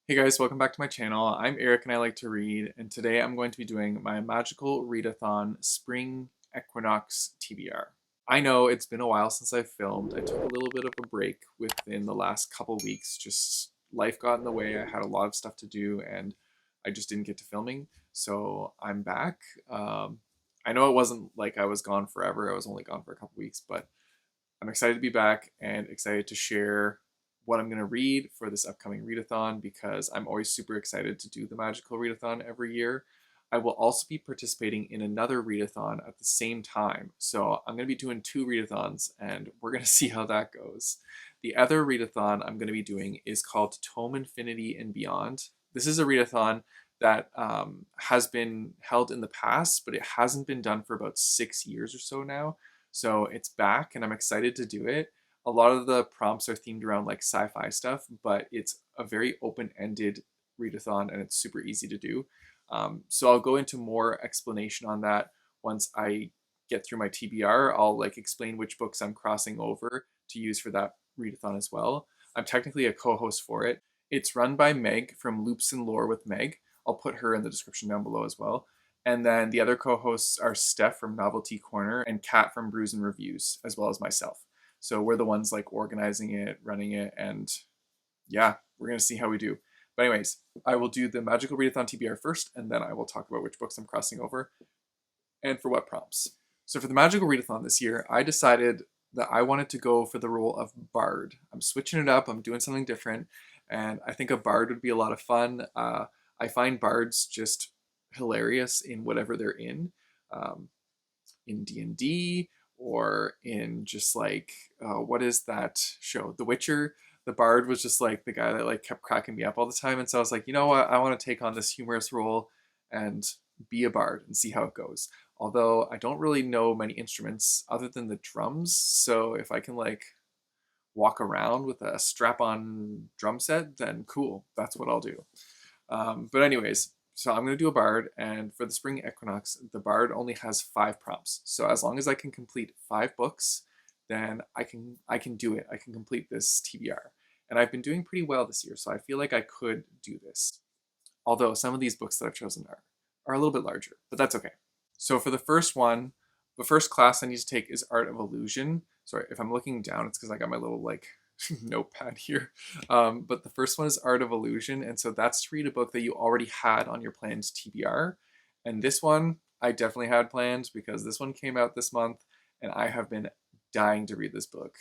Hey guys, welcome back to my channel. I'm Eric and I like to read, and today I'm going to be doing my magical readathon Spring Equinox TBR. I know it's been a while since I've filmed. I took a little bit of a break within the last couple weeks. Just life got in the way. I had a lot of stuff to do and I just didn't get to filming. So I'm back. I know it wasn't like I was gone forever. I was only gone for a couple weeks, but I'm excited to be back and excited to share what I'm going to read for this upcoming readathon because I'm always super excited to do the magical readathon every year. I will also be participating in another readathon at the same time. So I'm going to be doing two readathons and we're going to see how that goes. The other readathon I'm going to be doing is called Tome Infinity and Beyond. This is a readathon that has been held in the past, but it hasn't been done for about 6 years or so now. So it's back and I'm excited to do it. A lot of the prompts are themed around like sci-fi stuff, but it's a very open-ended readathon and it's super easy to do. So I'll go into more explanation on that once I get through my TBR. I'll like explain which books I'm crossing over to use for that readathon as well. I'm technically a co-host for it. It's run by Meg from Loops and Lore with Meg. I'll put her in the description down below as well. And then the other co-hosts are Steph from Novelty Corner and Kat from Brews and Reviews, as well as myself. So we're the ones like organizing it, running it, and yeah, we're gonna see how we do. But anyways, I will do the Magical Readathon TBR first, and then I will talk about which books I'm crossing over and for what prompts. So for the Magical Readathon this year, I decided that I wanted to go for the role of Bard. I'm switching it up, I'm doing something different, and I think a Bard would be a lot of fun. I find Bards just hilarious in whatever they're um, in D&D or in just like what is that show, The Witcher. The Bard was just like the guy that like kept cracking me up all the time, and so I was like, you know what, I want to take on this humorous role and be a bard and see how it goes. Although I don't really know many instruments other than the drums, so if I can like walk around with a strap-on drum set, then cool, that's what I'll do. But anyways, so I'm going to do a bard, and for the spring equinox, the bard only has 5 prompts. So as long as I can complete 5 books, then I can do it. I can complete this TBR. And I've been doing pretty well this year, so I feel like I could do this. Although some of these books that I've chosen are a little bit larger, but that's okay. So for the first one, the first class I need to take is Art of Illusion. Sorry, if I'm looking down, it's because I got my little like notepad here. But the first one is Art of Illusion, and so that's to read a book that you already had on your planned TBR. And this one I definitely had planned because this one came out this month, and I have been dying to read this book.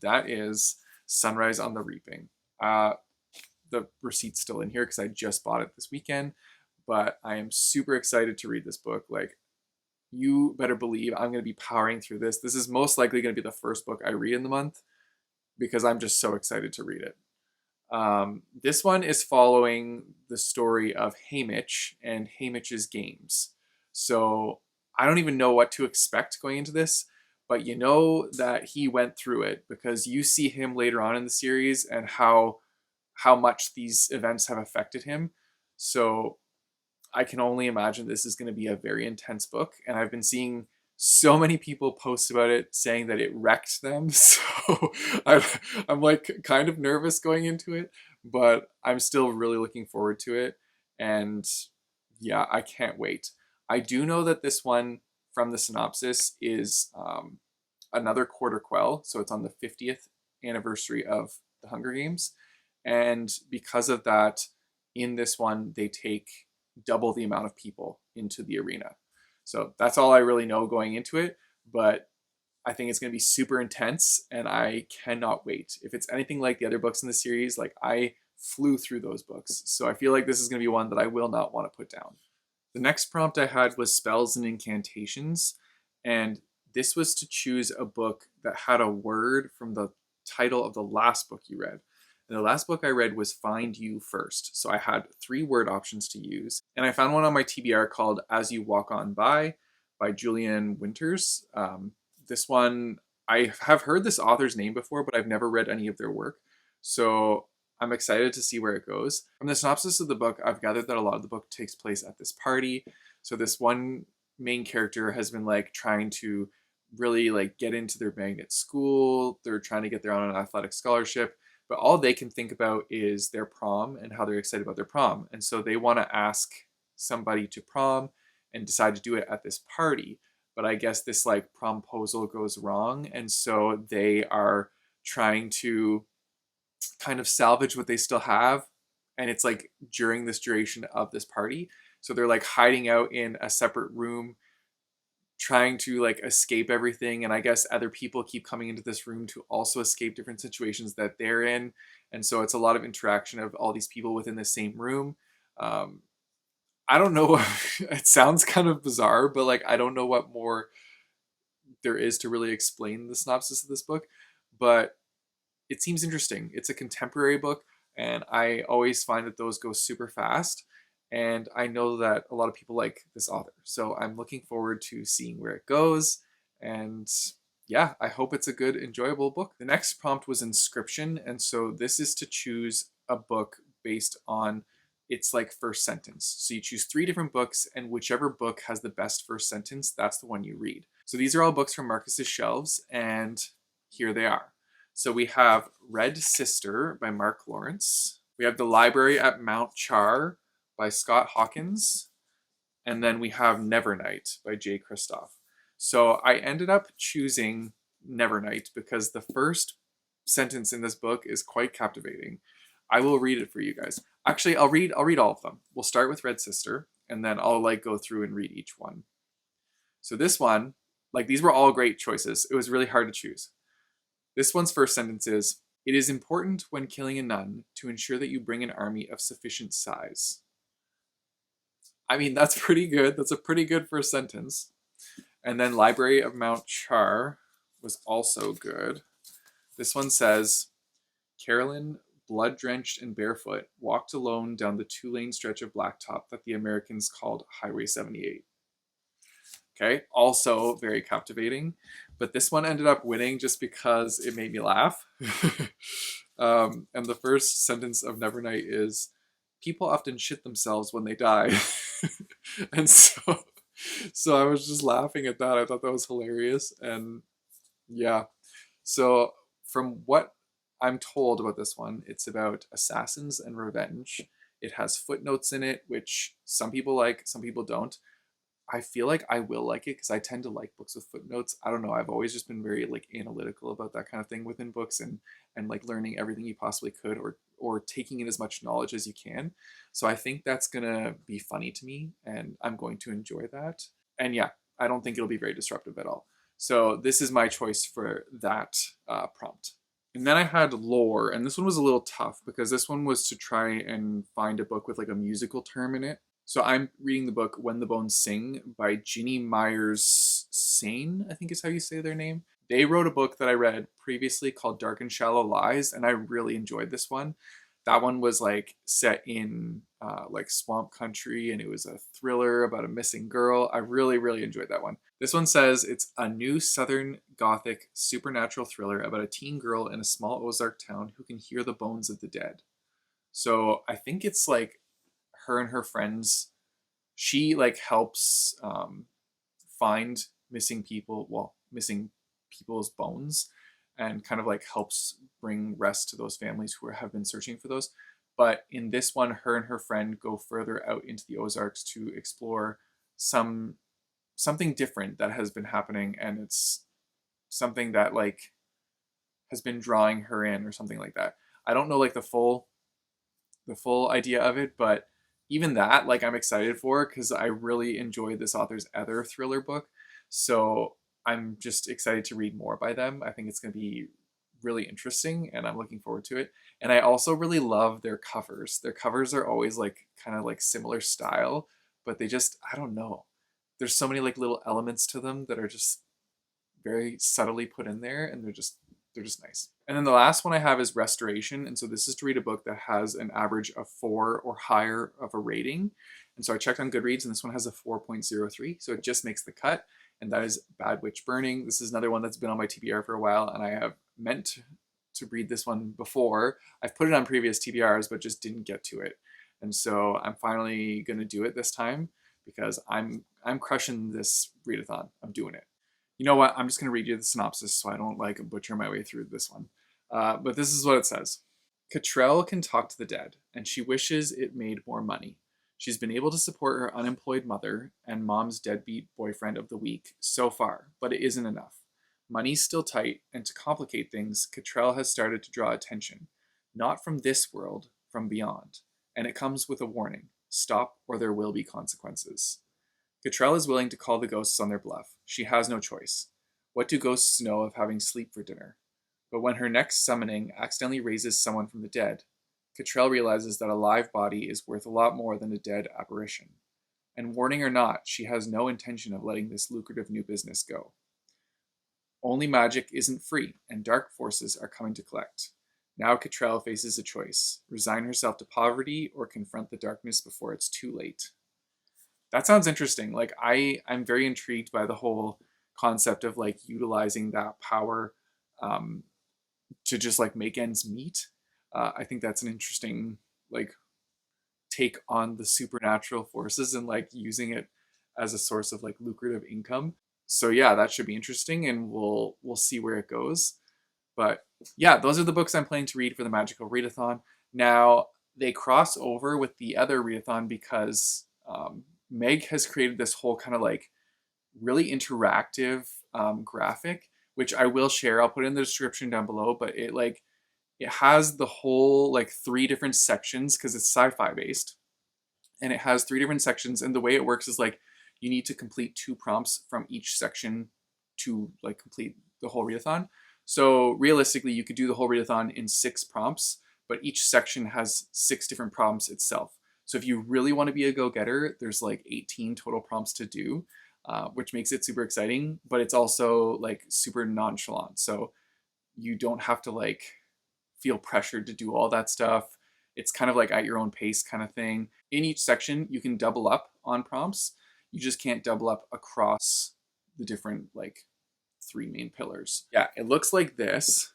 That is Sunrise on the Reaping. The receipt's still in here because I just bought it this weekend, but I am super excited to read this book. Like, you better believe I'm going to be powering through this. This is most likely going to be the first book I read in the month because I'm just so excited to read it. This one is following the story of Haymitch and Haymitch's games. So I don't even know what to expect going into this, but you know that he went through it because you see him later on in the series and how much these events have affected him. So I can only imagine this is going to be a very intense book, and I've been seeing so many people post about it saying that it wrecked them. So I'm like kind of nervous going into it, but I'm still really looking forward to it. And yeah, I can't wait. I do know that this one from the synopsis is another quarter quell. So it's on the 50th anniversary of the Hunger Games. And because of that, in this one, they take double the amount of people into the arena. So that's all I really know going into it, but I think it's going to be super intense and I cannot wait. If it's anything like the other books in the series, like I flew through those books. So I feel like this is going to be one that I will not want to put down. The next prompt I had was spells and incantations, and this was to choose a book that had a word from the title of the last book you read. And the last book I read was Find You First. So I had 3 word options to use. And I found one on my TBR called As You Walk On by Julian Winters. This one, I have heard this author's name before, but I've never read any of their work. So I'm excited to see where it goes. From the synopsis of the book, I've gathered that a lot of the book takes place at this party. So this one main character has been like trying to really like get into their magnet school. They're trying to get there on an athletic scholarship, but all they can think about is their prom and how they're excited about their prom. And so they want to ask somebody to prom and decide to do it at this party. But I guess this like promposal goes wrong. And so they are trying to kind of salvage what they still have. And it's like during this duration of this party. So they're like hiding out in a separate room, trying to like escape everything. And I guess other people keep coming into this room to also escape different situations that they're in. And so it's a lot of interaction of all these people within the same room. I don't know. It sounds kind of bizarre, but like I don't know what more there is to really explain the synopsis of this book. But it seems interesting. It's a contemporary book, and I always find that those go super fast. And I know that a lot of people like this author. So I'm looking forward to seeing where it goes. And yeah, I hope it's a good, enjoyable book. The next prompt was Inscription. And so this is to choose a book based on its like first sentence. So you choose 3 different books, and whichever book has the best first sentence, that's the one you read. So these are all books from Marcus's shelves, and here they are. So we have Red Sister by Mark Lawrence. We have The Library at Mount Char by Scott Hawkins. And then we have Nevernight by Jay Kristoff. So I ended up choosing Nevernight because the first sentence in this book is quite captivating. I will read it for you guys. Actually, I'll read all of them. We'll start with Red Sister, and then I'll like go through and read each one. So this one, like these were all great choices. It was really hard to choose. This one's first sentence is, "It is important when killing a nun to ensure that you bring an army of sufficient size." I mean, that's pretty good. That's a pretty good first sentence. And then Library of Mount Char was also good. This one says, "Carolyn, blood-drenched and barefoot, walked alone down the 2-lane stretch of blacktop that the Americans called Highway 78. Okay, also very captivating. But this one ended up winning just because it made me laugh. And the first sentence of Nevernight is, "People often shit themselves when they die." And so I was just laughing at that. I thought that was hilarious. And yeah, so from what I'm told about this one, it's about assassins and revenge. It has footnotes in it, which some people like, some people don't. I feel like I will like it because I tend to like books with footnotes. I don't know. I've always just been very like analytical about that kind of thing within books, and like learning everything you possibly could, or taking in as much knowledge as you can. So I think that's gonna be funny to me, and I'm going to enjoy that. And yeah, I don't think it'll be very disruptive at all. So this is my choice for that prompt. And then I had Lore, and this one was a little tough because this one was to try and find a book with like a musical term in it. So I'm reading the book When the Bones Sing by Ginny Myers Sane, I think is how you say their name. They wrote a book that I read previously called Dark and Shallow Lies, and I really enjoyed this one. That one was like set in like swamp country, and it was a thriller about a missing girl. I really, really enjoyed that one. This one says it's a new Southern Gothic supernatural thriller about a teen girl in a small Ozark town who can hear the bones of the dead. So I think it's like her and her friends, she like helps find missing people's bones, and kind of like helps bring rest to those families who have been searching for those. But in this one, her and her friend go further out into the Ozarks to explore something different that has been happening, and it's something that like has been drawing her in or something like that. I don't know like the full idea of it, but even that, like, I'm excited for because I really enjoyed this author's other thriller book. So I'm just excited to read more by them. I think it's going to be really interesting, and I'm looking forward to it. And I also really love their covers. Their covers are always like kind of like similar style, but they just, I don't know. There's so many like little elements to them that are just very subtly put in there, and they're just nice. And then the last one I have is Restoration. And so this is to read a book that has an average of 4 or higher of a rating. And so I checked on Goodreads, and this one has a 4.03. So it just makes the cut. And that is Bad Witch Burning. This is another one that's been on my TBR for a while, and I have meant to read this one before. I've put it on previous TBRs, but just didn't get to it. And so I'm finally going to do it this time because I'm crushing this readathon. I'm doing it. You know what? I'm just going to read you the synopsis so I don't like butcher my way through this one. But this is what it says. Cottrell can talk to the dead, and she wishes it made more money. She's been able to support her unemployed mother and mom's deadbeat boyfriend of the week so far, but it isn't enough. Money's still tight, and to complicate things, Cottrell has started to draw attention. Not from this world, from beyond. And it comes with a warning. Stop, or there will be consequences. Cottrell is willing to call the ghosts on their bluff. She has no choice. What do ghosts know of having sleep for dinner? But when her next summoning accidentally raises someone from the dead, Cottrell realizes that a live body is worth a lot more than a dead apparition. And warning or not, she has no intention of letting this lucrative new business go. Only magic isn't free, and dark forces are coming to collect. Now Cottrell faces a choice: resign herself to poverty or confront the darkness before it's too late. That sounds interesting. Like I'm very intrigued by the whole concept of like utilizing that power um, to just like make ends meet. I think that's an interesting like take on the supernatural forces and like using it as a source of like lucrative income. So yeah, that should be interesting, and we'll see where it goes. But yeah, those are the books I'm planning to read for the Magical Readathon. Now they cross over with the other readathon because Meg has created this whole kind of like really interactive graphic, which I will share. I'll put it in the description down below. But it has the whole like 3 different sections because it's sci-fi based, and it has 3 different sections. And the way it works is like you need to complete 2 prompts from each section to like complete the whole readathon. So realistically, you could do the whole readathon in 6 prompts, but each section has 6 different prompts itself. So if you really want to be a go-getter, there's like 18 total prompts to do, which makes it super exciting, but it's also like super nonchalant. So you don't have to like feel pressured to do all that stuff. It's kind of like at your own pace kind of thing. In each section, you can double up on prompts. You just can't double up across the different like 3 main pillars. Yeah, it looks like this,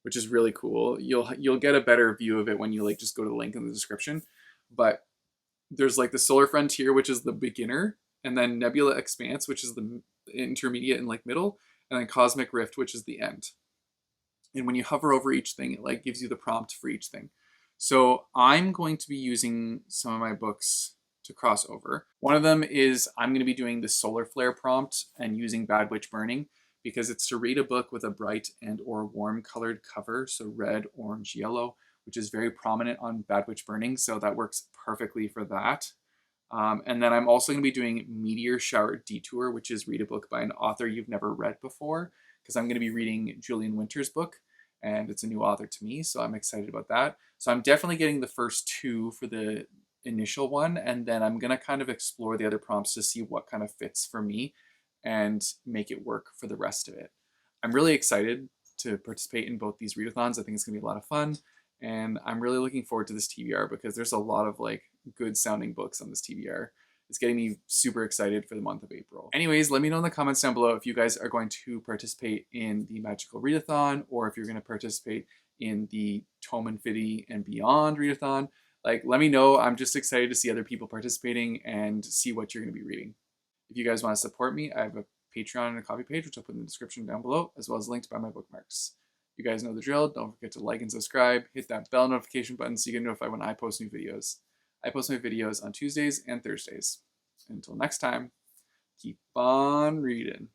which is really cool. You'll get a better view of it when you like just go to the link in the description. But there's like the Solar Frontier, which is the beginner, and then Nebula Expanse, which is the intermediate and like middle, and then Cosmic Rift, which is the end. And when you hover over each thing, it like gives you the prompt for each thing. So I'm going to be using some of my books to cross over. One of them is I'm going to be doing the Solar Flare prompt and using Bad Witch Burning, because it's to read a book with a bright and or warm colored cover, so red, orange, yellow, which is very prominent on Bad Witch Burning, so that works perfectly for that. And then I'm also going to be doing Meteor Shower Detour, which is read a book by an author you've never read before, because I'm going to be reading Julian Winter's book, and it's a new author to me, so I'm excited about that. So I'm definitely getting the first 2 for the initial one, and then I'm going to kind of explore the other prompts to see what kind of fits for me and make it work for the rest of it. I'm really excited to participate in both these readathons. I think it's going to be a lot of fun, and I'm really looking forward to this TBR because there's a lot of like good sounding books on this TBR. It's getting me super excited for the month of April. Anyways, let me know in the comments down below if you guys are going to participate in the Magical Readathon, or if you're going to participate in the Tome Infinity and Beyond Readathon. Like, let me know. I'm just excited to see other people participating and see what you're going to be reading. If you guys want to support me, I have a Patreon and a Ko-fi page, which I'll put in the description down below, as well as links by my bookmarks. You guys know the drill. Don't forget to like and subscribe. Hit that bell notification button so you get notified when I post new videos. I post my videos on Tuesdays and Thursdays. Until next time, keep on reading.